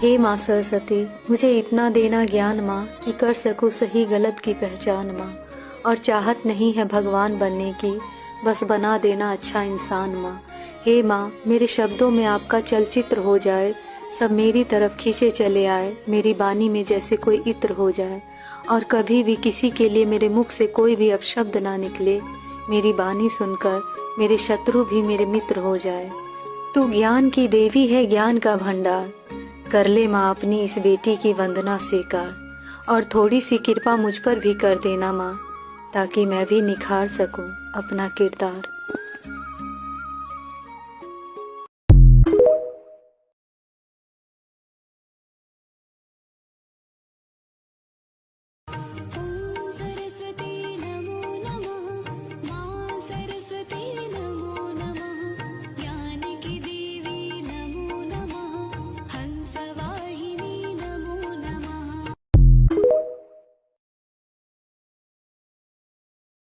हे माँ सरस्वती, मुझे इतना देना ज्ञान माँ कि कर सकूँ सही गलत की पहचान माँ। और चाहत नहीं है भगवान बनने की, बस बना देना अच्छा इंसान माँ। हे माँ, मेरे शब्दों में आपका चलचित्र हो जाए, सब मेरी तरफ खींचे चले आए, मेरी बानी में जैसे कोई इत्र हो जाए। और कभी भी किसी के लिए मेरे मुख से कोई भी अपशब्द ना निकले, मेरी बानी सुनकर मेरे शत्रु भी मेरे मित्र हो जाए। तू ज्ञान की देवी है, ज्ञान का भंडार, कर ले माँ अपनी इस बेटी की वंदना स्वीकार। और थोड़ी सी कृपा मुझ पर भी कर देना माँ, ताकि मैं भी निखार सकूं अपना किरदार।